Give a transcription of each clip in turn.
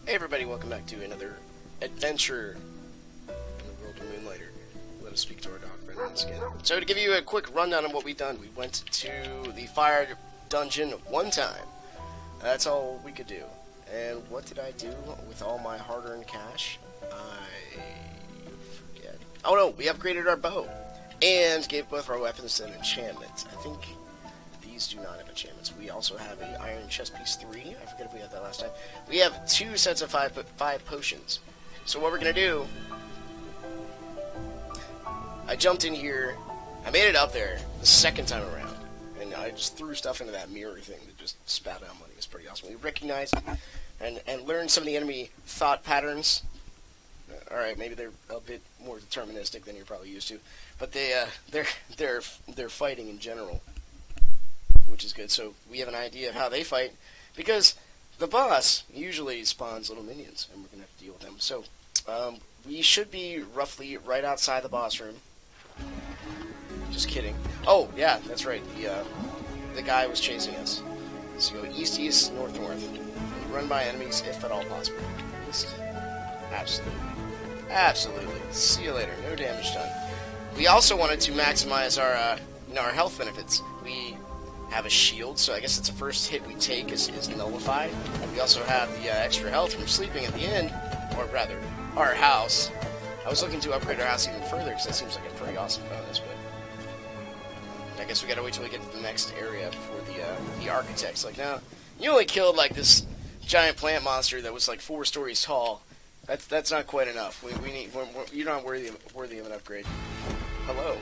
Hey everybody, welcome back to another adventure in the world of Moonlighter. Let us speak to our dog friend once again. So to give you a quick rundown on what we've done, we went to the fire dungeon one time. That's all we could do. And what did I do with all my hard-earned cash? I forget. Oh no, we upgraded our bow. And gave both of our weapons an enchantment. I think these do not have enchantments. We also have an iron chest piece 3. I forget if we had that last time. We have 2 sets of 5 potions. So what we're going to do... I jumped in here. I made it up there the second time around. And I just threw stuff into that mirror thing that just spat out money. It's pretty awesome. We recognized and learned some of the enemy thought patterns. Alright, maybe they're a bit more deterministic than you're probably used to. But they're fighting in general, which is good. So we have an idea of how they fight, because the boss usually spawns little minions, and we're going to have to deal with them. So we should be roughly right outside the boss room. Just kidding. Oh, yeah, that's right. The guy was chasing us. So go east, east, north, north. And run by enemies if at all possible. Just absolutely. Absolutely. See you later. No damage done. We also wanted to maximize our our health benefits. We have a shield, so I guess it's the first hit we take is nullified. And we also have the extra health from sleeping at the end, or rather, our house. I was looking to upgrade our house even further, because that seems like a pretty awesome bonus, but I guess we gotta wait till we get to the next area before the architect's like, no, you only killed like this giant plant monster that was like 4 stories tall. That's not quite enough. You're not worthy of an upgrade. Hello.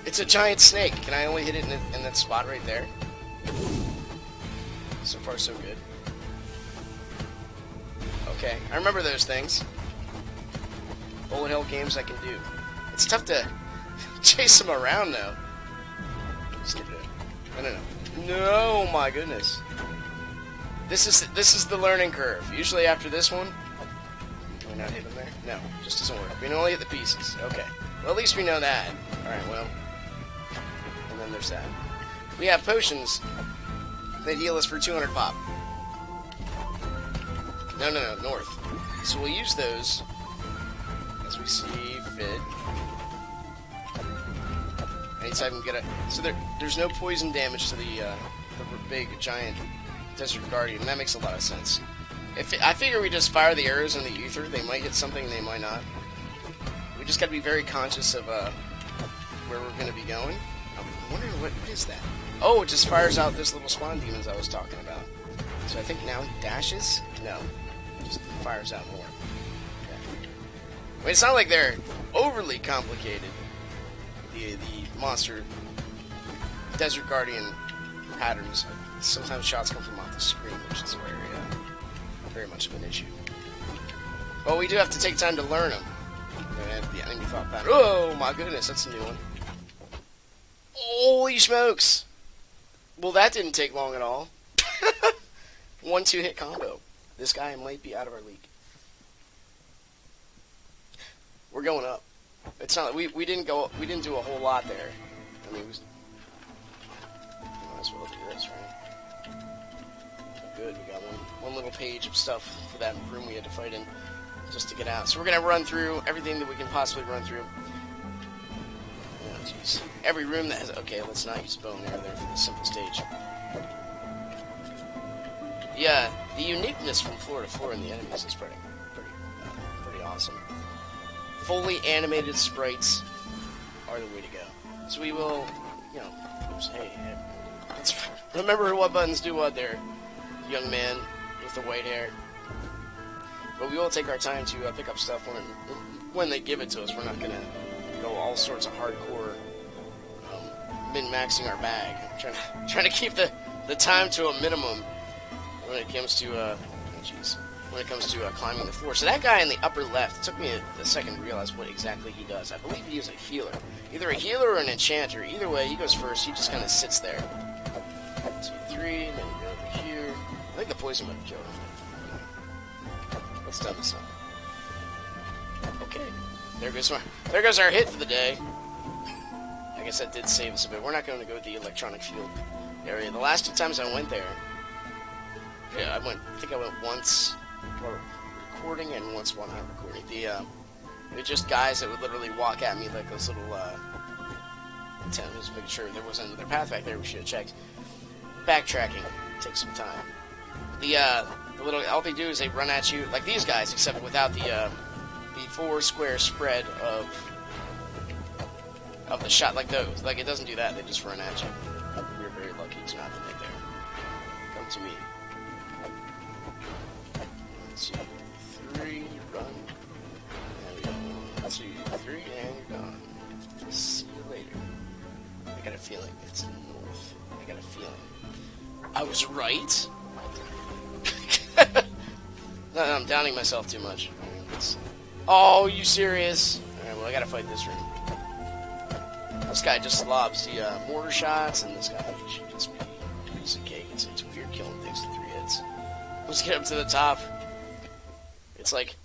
It's a giant snake. Can I only hit it in that spot right there? So far, so good. Okay, I remember those things. Bullet hell games I can do. It's tough to chase them around, though. Just get it. No. No, my goodness. This is the learning curve. Usually after this one, can we not hit them there? No, just doesn't work. We can only hit the pieces. Okay. Well, at least we know that. Alright, well. And then there's that. We have potions that heal us for 200 pop. No, north. So we'll use those as we see fit. Anytime we get a... So there's no poison damage to the big, giant Desert Guardian, and that makes a lot of sense. I figure we just fire the arrows in the ether. They might hit something, they might not. We just got to be very conscious of where we're going to be going. I'm wondering what is that? Oh, it just fires out this little spawn demons I was talking about. So I think now he dashes? No. Just fires out more. Okay. I mean, it's not like they're overly complicated. The monster Desert Guardian patterns. Sometimes shots come from off the screen, which is very much of an issue. Well, we do have to take time to learn them. And the enemy thought pattern. Oh my goodness, that's a new one. Holy smokes! Well, that didn't take long at all. 1-2 hit combo. This guy might be out of our league. We're going up. It's not we didn't do a whole lot there. I mean, might as well do this, right? Good, we got one little page of stuff for that room we had to fight in just to get out. So we're gonna run through everything that we can possibly run through. Oh, jeez. Every room that has... Okay, let's not use bone arrow there for the simple stage. Yeah, the uniqueness from floor to floor in the enemies is pretty awesome. Fully animated sprites are the way to go. So we will, oops, hey, let's remember what buttons do what there, young man with the white hair. But we will take our time to pick up stuff when they give it to us. We're not gonna go all sorts of hardcore min-maxing our bag. Trying to keep the time to a minimum when it comes to climbing the floor. So that guy in the upper left, it took me a second to realize what exactly he does. I believe he is a healer. Either a healer or an enchanter. Either way, he goes first. He just kind of sits there. 2, 3, and then we go over here. I think the poison might have killed him. Let's dump this up. Okay. There goes our hit for the day. I guess that did save us a bit. We're not going to go to the electronic field area. The last 2 times I went there, Yeah, I think I went once while recording and once while not recording. They're just guys that would literally walk at me like those little, just making sure there wasn't another path back there we should have checked. Backtracking takes some time. The little, all they do is they run at you, like these guys, except without the 4 square spread of the shot, like those. Like, it doesn't do that, they just run at you. We're very lucky to not be right there. Come to me. 1, 2, 3, run. There we go. 1, 2, 3, and you're gone. See you later. I got a feeling it's north. I got a feeling. I was right? No, I'm downing myself too much. Oh, you serious? Alright, well, I gotta fight this room. This guy just lobs the mortar shots, and this guy should just be a piece of cake. It's weird killing things in 3 hits. Let's get up to the top. It's like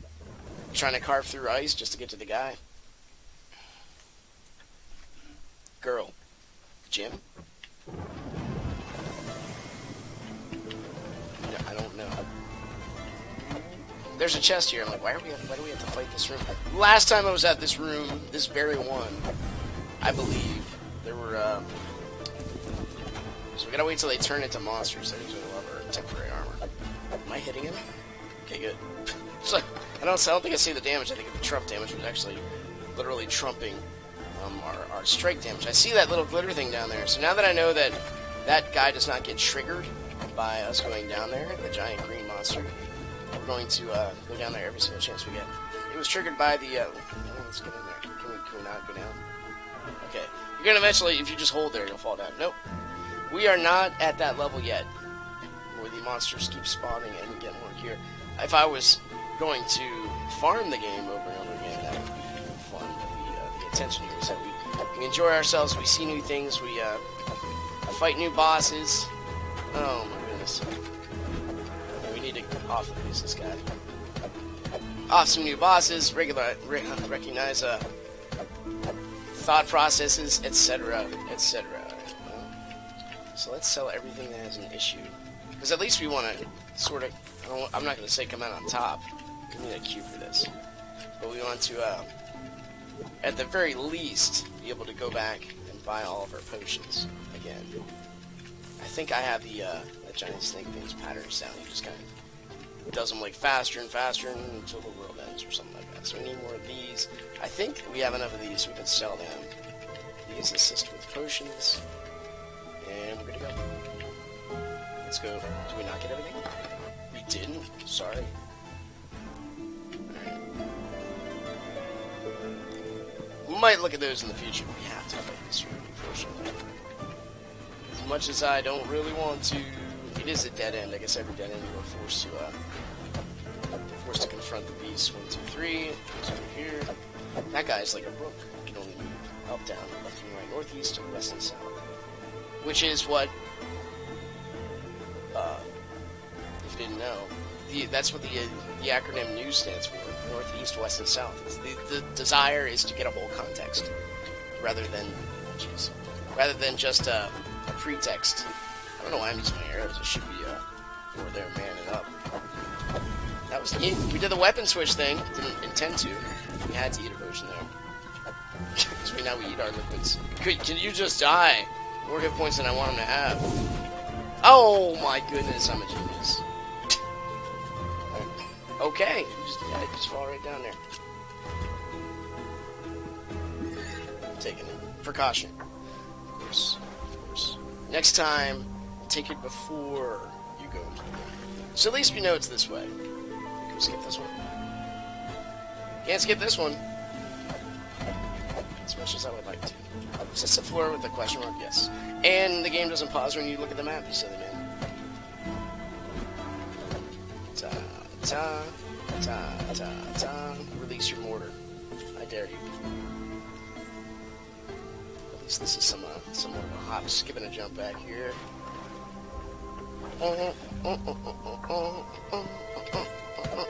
trying to carve through ice just to get to the guy. Girl. Jim? No, I don't know. There's a chest here. I'm like, why do we have to fight this room? Last time I was at this room, this very one, I believe, there were, so we gotta wait till they turn into monsters. There's a lot of our temporary armor. Am I hitting him? Okay, good. So, I don't think I see the damage. I think the trump damage was actually literally trumping our strike damage. I see that little glitter thing down there. So now that I know that that guy does not get triggered by us going down there, the giant green monster, we're going to go down there every single chance we get. It was triggered by the... let's get in there. Can we not go down? Okay. You're going to eventually, if you just hold there, you'll fall down. Nope. We are not at that level yet, where the monsters keep spawning and we get more gear. If I was going to farm the game over and over again, that would be fun. But the intention here is that we enjoy ourselves, we see new things, we fight new bosses. Oh my goodness. We need to off-release this guy. Off some new bosses, recognize thought processes, etc., etc. So let's sell everything that has an issue. Because at least we want to sort of, I'm not going to say come out on top. We need a queue for this. But we want to, at the very least, be able to go back and buy all of our potions again. I think I have the giant snake thing's patterns down. He just kind of does them like faster and faster until the world ends or something like that. So we need more of these. I think we have enough of these so we can sell them. These assist with potions. And we're gonna go. Let's go. Did we not get everything? We didn't? Sorry. Alright. We might look at those in the future. We have to fight this room, unfortunately. As much as I don't really want to, it is a dead end. I guess every dead end you are forced to confront the beast. 1, 2, 3. Goes over here. That guy's like a brook. You can only move up, down, left and right, northeast, west and south. Which is what, if you didn't know, that's what the acronym NEWS stands for. North, east, west, and south. The desire is to get a whole context, rather than just a pretext. I don't know why I'm using my arrows. It should be over there manning up. That was we did the weapon switch thing. Didn't intend to. We had to eat a potion there. Because now we eat our liquids. Can you just die? More hit points than I want him to have. Oh my goodness, I'm a genius. Okay, just fall right down there. Taking it. Precaution. Of course. Next time, take it before you go into the room. So at least we know it's this way. Can we skip this one? Can't skip this one. As much as I would like to. Is this the floor with the question mark? Yes. And the game doesn't pause when you look at the map, you silly man. Ta. Release your mortar. I dare you. At least this is somewhat of a hop, skipping a jump back here.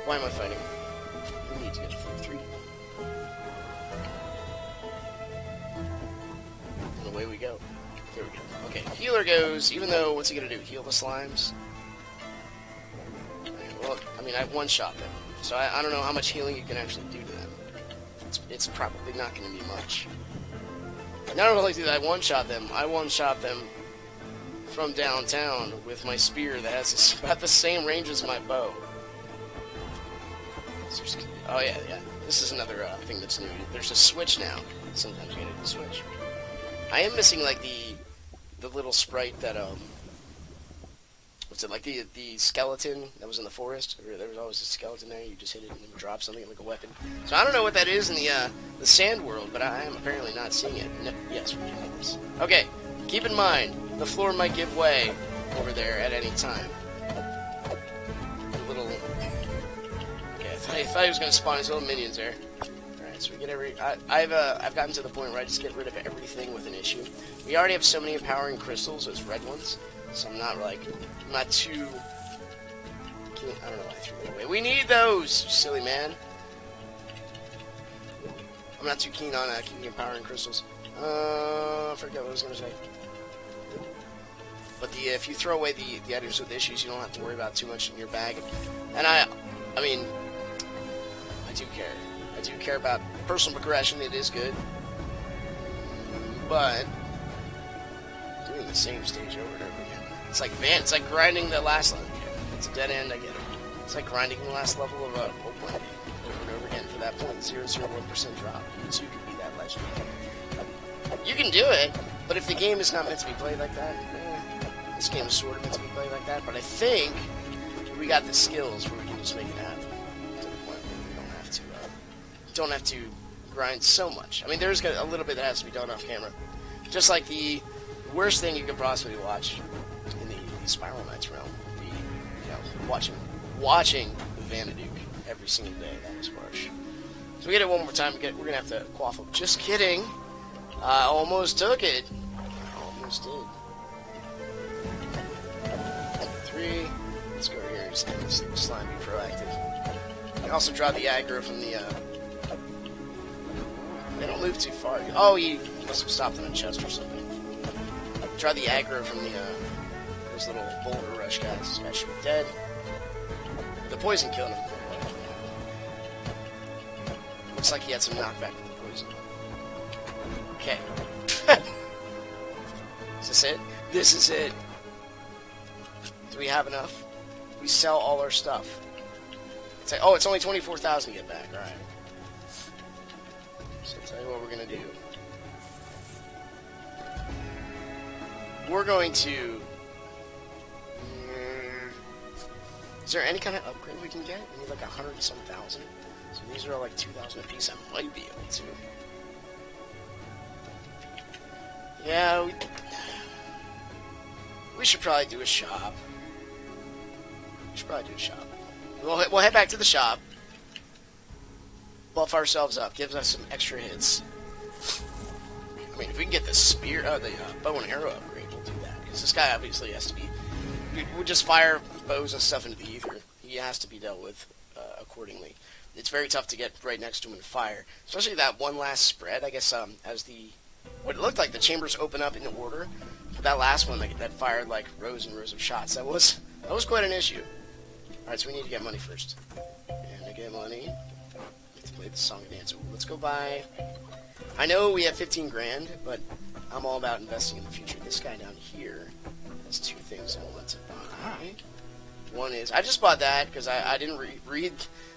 Why am I fighting? We need to get to floor 3. And away we go. There we go. Okay, healer goes, even though, what's he gonna do? Heal the slimes? mean, I one-shot them. So I don't know how much healing you can actually do to them. It's probably not going to be much. Not only did I one-shot them, I one-shot them from downtown with my spear that has about the same range as my bow. Oh yeah. This is another thing that's new. There's a switch now. Sometimes you get a switch. I am missing like the little sprite that what's it, like the skeleton that was in the forest? There was always a skeleton there. You just hit it and it would drop something like a weapon. So I don't know what that is in the sand world, but I am apparently not seeing it. No, yes, we do have this. Okay, keep in mind the floor might give way over there at any time. The little. Okay, I thought he was going to spawn his little minions there. Alright, so we get I've gotten to the point where I just get rid of everything with an issue. We already have so many empowering crystals, those red ones. So I'm not too. I don't know why I threw it away. We need those, silly man. I'm not too keen on keeping empowering crystals. I forget what I was gonna say. But if you throw away the items with issues, you don't have to worry about too much in your bag. And I mean, I do care. I do care about personal progression. It is good, but doing the same stage over and over again. It's like grinding the last level. It's a dead end, I get it. It's like grinding the last level of Oakland over and over again for that 0.001% drop. So you can be that legend. You can do it, but if the game is not meant to be played like that, this game is sort of meant to be played like that, but I think we got the skills where we can just make it happen to the point where we don't have to grind so much. I mean, there's a little bit that has to be done off camera. Just like the worst thing you could possibly watch in the Spiral Knights realm would be, watching the Vanaduke every single day. That was harsh. So we get it one more time. We're gonna have to quaffle. Just kidding. I almost took it. Almost did. 3. Let's go over here and just slime, be proactive. I can also draw the aggro from the. They don't move too far. Oh, he must have stopped in a chest or something. Draw the aggro from those little boulder rush guys. This guy should be dead. The poison killed him. Looks like he had some knockback with the poison. Okay. Is this it? This is it. Do we have enough? We sell all our stuff. It's like, oh, it's only 24,000 to get back. Alright. So I'll tell you what we're going to do. We're going to... Is there any kind of upgrade we can get? We need like 100 and some thousand. So these are all like 2,000 apiece. I might be able to. Yeah, we should probably do a shop. We'll head back to the shop. Buff ourselves up. Gives us some extra hits. I mean, if we can get the spear, the bow and arrow upgrade, we'll do that. Because this guy obviously has to be... We'll just fire bows and stuff into the ether. He has to be dealt with accordingly. It's very tough to get right next to him and fire. Especially that one last spread, I guess, as what it looked like the chambers open up in order. But that last one that fired like rows and rows of shots, that was quite an issue. Alright, so we need to get money first. And to get money, we have to play the song and dance. Let's go buy... I know we have 15 grand, but I'm all about investing in the future. This guy down here has 2 things I want to buy. One is... I just bought that because I didn't read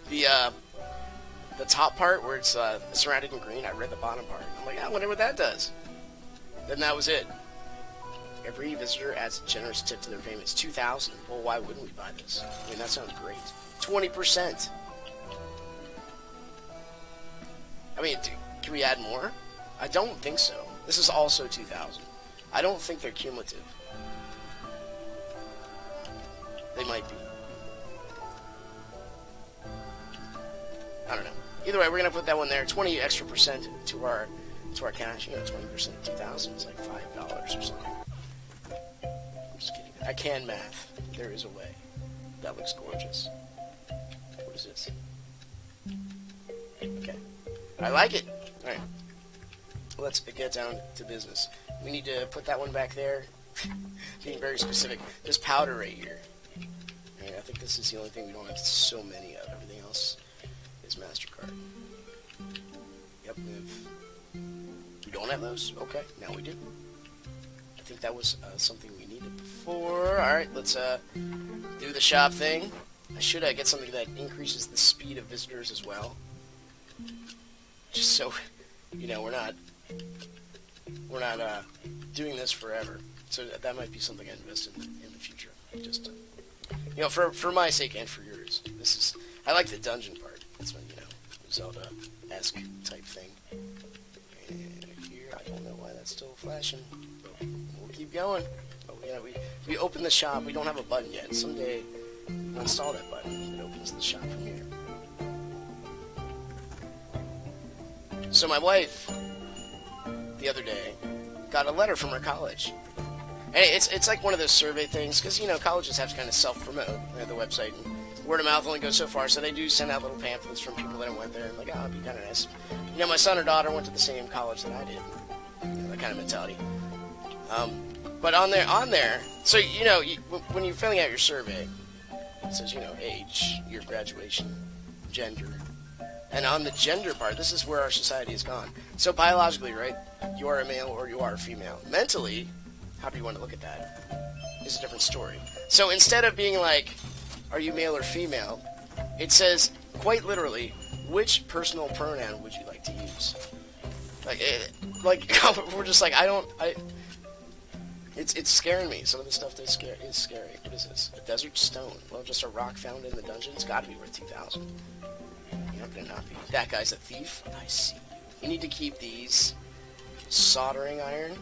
the top part where it's surrounded in green. I read the bottom part. I'm like, I wonder what that does. Then that was it. Every visitor adds a generous tip to their payments. 2,000. Well, why wouldn't we buy this? I mean, that sounds great. 20%. I mean, can we add more? I don't think so. This is also 2,000. I don't think they're cumulative. They might be. I don't know. Either way, we're gonna put that one there. 20 extra percent to our cash. 20%, 2,000 is like $5 or something. I'm just kidding. I can math. There is a way. That looks gorgeous. What is this? Okay. I like it. All right. Let's get down to business. We need to put that one back there. Being very specific. This powder right here. think this is the only thing we don't have so many of. Everything else is MasterCard. Yep, we don't have those. Okay, now we do. I think that was something we needed before. Alright, let's do the shop thing. I should get something that increases the speed of visitors as well. Just so, you know, we're not doing this forever. So that might be something I invest in the future. Just, you know, for my sake and for yours. I like the dungeon part. That's when, you know, Zelda-esque type thing. And here, I don't know why that's still flashing. But we'll keep going. Oh, yeah, we open the shop. We don't have a button yet. Someday we'll install that button that opens the shop from here. So my wife, the other day, got a letter from her college. And it's like one of those survey things, because, you know, colleges have to kind of self-promote the website, and word of mouth only goes so far, so they do send out little pamphlets from people that went there, and like, oh, it'd be kind of nice. You know, my son or daughter went to the same college that I did. You know, that kind of mentality. But on there, so, you know, when you're filling out your survey, it says, you know, age, your graduation, gender. And on the gender part, this is where our society has gone. So biologically, right, you are a male or you are a female. Mentally, however you want to look at that, is a different story. So instead of being like, are you male or female, it says, quite literally, which personal pronoun would you like to use? Like we're just like, it's scaring me. Some of the stuff that's is scary. What is this? A desert stone. Well, just a rock found in the dungeon. It's got to be worth 2,000. You're not gonna not be. That guy's a thief. I see you. You need to keep these soldering iron.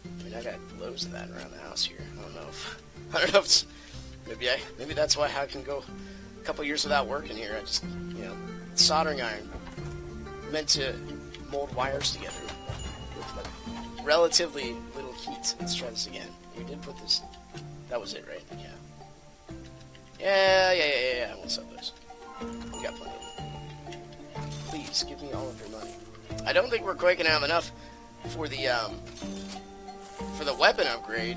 I mean, I got loads of that around the house here. I don't know if it's, maybe that's why I can go a couple years without working here. I just, you know, soldering iron meant to mold wires together with like relatively little heat. Let's try this again. We did put this. That was it, right? Yeah. Yeah. I won't sell those. We got plenty of them. Please give me all of your money. I don't think we're quite gonna have enough for the weapon upgrade,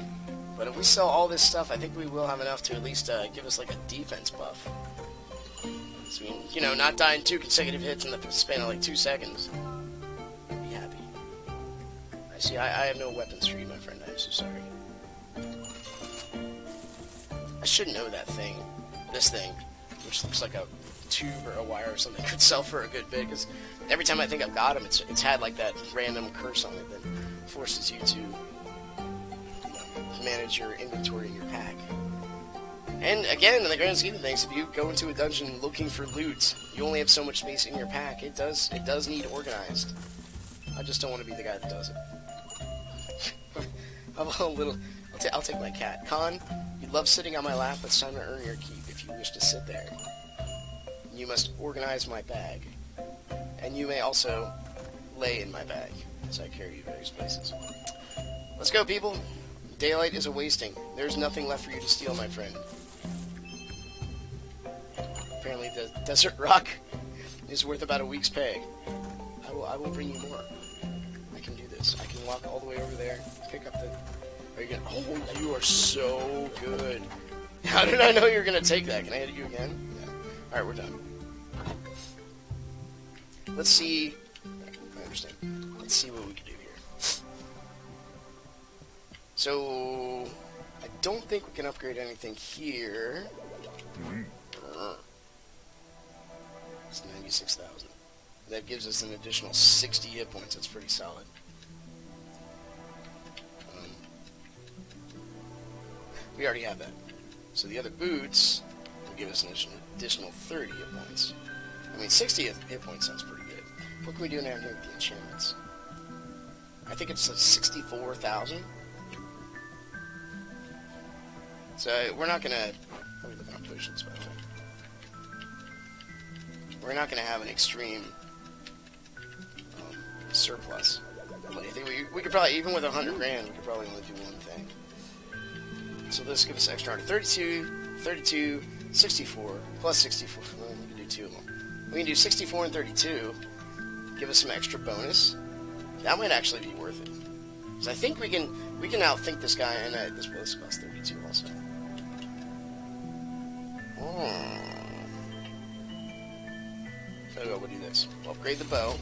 but if we sell all this stuff, I think we will have enough to at least give us like a defense buff. So, you know, not dying 2 consecutive hits in the span of like 2 seconds. Be happy. I see. I have no weapons for you, my friend. I'm so sorry. I should know that thing. This thing, which looks like a tube or a wire or something, could sell for a good bit, because every time I think I've got them, it's had like that random curse on it that forces you to manage your inventory in your pack. And again, in the grand scheme of things, if you go into a dungeon looking for loot, you only have so much space in your pack. It does need organized. I just don't want to be the guy that does it. I'll take my cat. Khan, you love sitting on my lap, but it's time to earn your keep. If you wish to sit there, you must organize my bag. And you may also lay in my bag, as I carry you various places. Let's go, people. Daylight is a-wasting. There's nothing left for you to steal, my friend. Apparently the desert rock is worth about a week's pay. I will bring you more. I can do this. I can walk all the way over there, pick up the... Are you gonna... Oh, you are so good. How did I know you were gonna take that? Can I hit you again? Yeah. Alright, we're done. Let's see... I understand. Let's see what we can do here. So... I don't think we can upgrade anything here. It's 96,000. That gives us an additional 60 hit points. That's pretty solid. We already have that. So the other boots will give us an additional 30 hit points. I mean, 60 hit points sounds pretty good. What can we do down here with the enchantments? I think it's 64,000. So we're not gonna... Let me look at potions, by the way. We're not gonna have an extreme surplus. But I think we could probably, even with 100 grand, we could probably only do one thing. So this gives us extra 32, 64, plus 64. Well, we can do 2 of them. We can do 64 and 32. Give us some extra bonus. That might actually be worth it. Because I think we can outthink this guy, and this costs 32 also. So we'll do this. We'll upgrade the bow.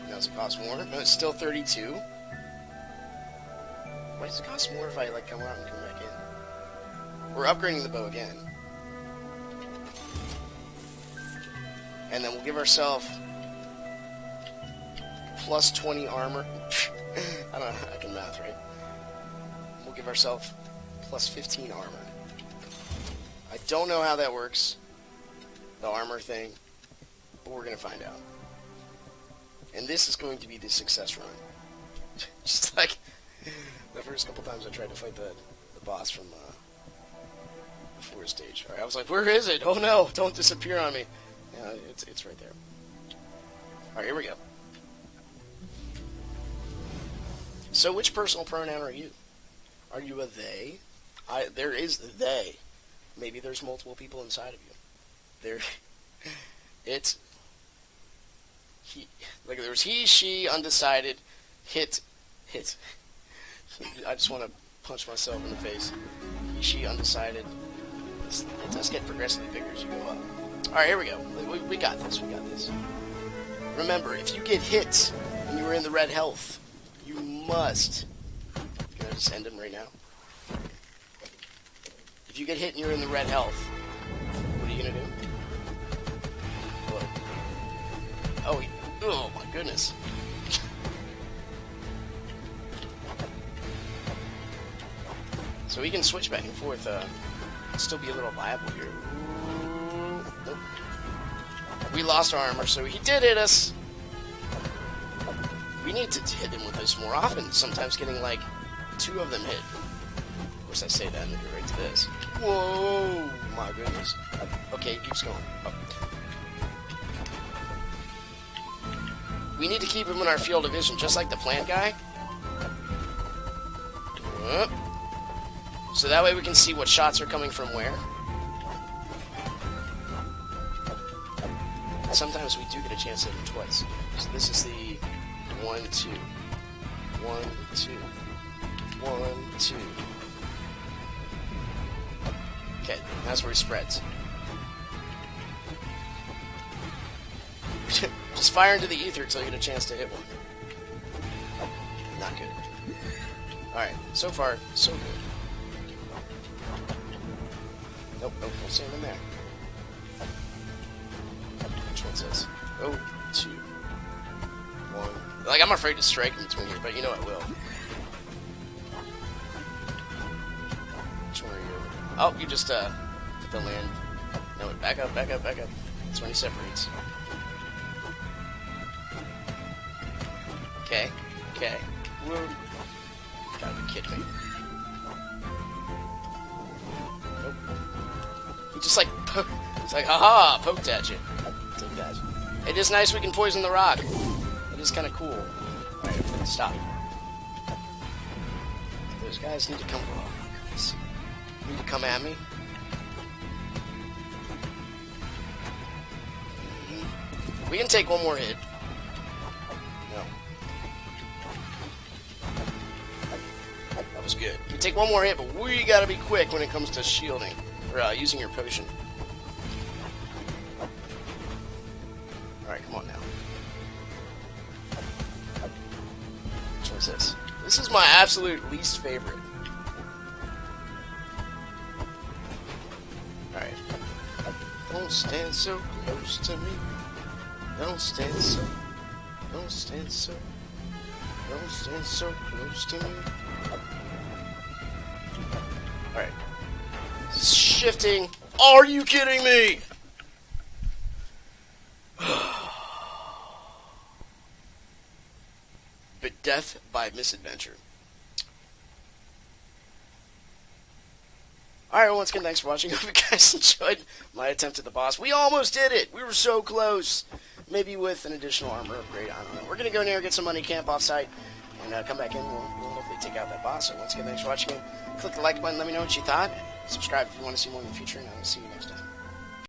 Now does it cost more? No, it's still 32. Why does it cost more if I like come out and come back in? We're upgrading the bow again. And then we'll give ourselves plus 20 armor. I don't know, I can math, right? We'll give ourselves plus 15 armor. I don't know how that works, the armor thing, but we're going to find out. And this is going to be the success run. Just like the first couple times I tried to fight the boss from the forest stage. Alright, I was like, where is it? Oh no, don't disappear on me. Yeah, it's right there. Alright, here we go. So which personal pronoun are you? Are you a they? There is they. Maybe there's multiple people inside of you. It's he. Like there was he, she, undecided, hit. I just want to punch myself in the face. He, she, undecided. It does get progressively bigger as you go up. All right, here we go. We got this. We got this. Remember, if you get hit and you are in the red health, you must. Can I just end him right now? If you get hit and you're in the red health, what are you gonna do? What? Oh my goodness. So we can switch back and forth, still be a little viable here. Ooh, nope. We lost our armor, so he did hit us. We need to hit him with this more often, sometimes getting like 2 of them hit. Of course I say that and then go right to this. Whoa, my goodness. Okay, it keeps going. Oh. We need to keep him in our field of vision, just like the plant guy. So that way we can see what shots are coming from where. And sometimes we do get a chance to hit him twice. So this is the 1, 2. 1, 2. 1, 2. Okay, that's where he spreads. Just fire into the ether until you get a chance to hit one. Not good. Alright, so far, so good. Nope, don't see him in there. Which one's this? Oh, 2. 1. Like, I'm afraid to strike in between here, but you know I will. Which one are you? Oh, you just, hit the land. No, back up, back up, back up. That's when he separates. Okay, okay. Whoa. Gotta be kidding me. Nope. He just like, it's like, haha, poked at you. Take that. It is nice we can poison the rock. It is kind of cool. Alright, stop. Those guys need to come. Oh my goodness. Need to come at me. We can take one more hit. No. That was good. We take one more hit, but we gotta be quick when it comes to shielding. Or using your potion. Alright, come on now. Which one's this? This is my absolute least favorite. Alright. Don't stand so close to me. Don't stand so. Don't stand so. Don't stand so close to me. Alright. Shifting. Are you kidding me? But death by misadventure. Alright, once again, thanks for watching. Hope you guys enjoyed my attempt at the boss. We almost did it! We were so close. Maybe with an additional armor upgrade, I don't know. We're going to go in there, get some money, camp off-site, and come back in. We'll hopefully take out that boss. So once again, thanks for watching. Click the like button, let me know what you thought. Subscribe if you want to see more in the future, and I'll see you next time.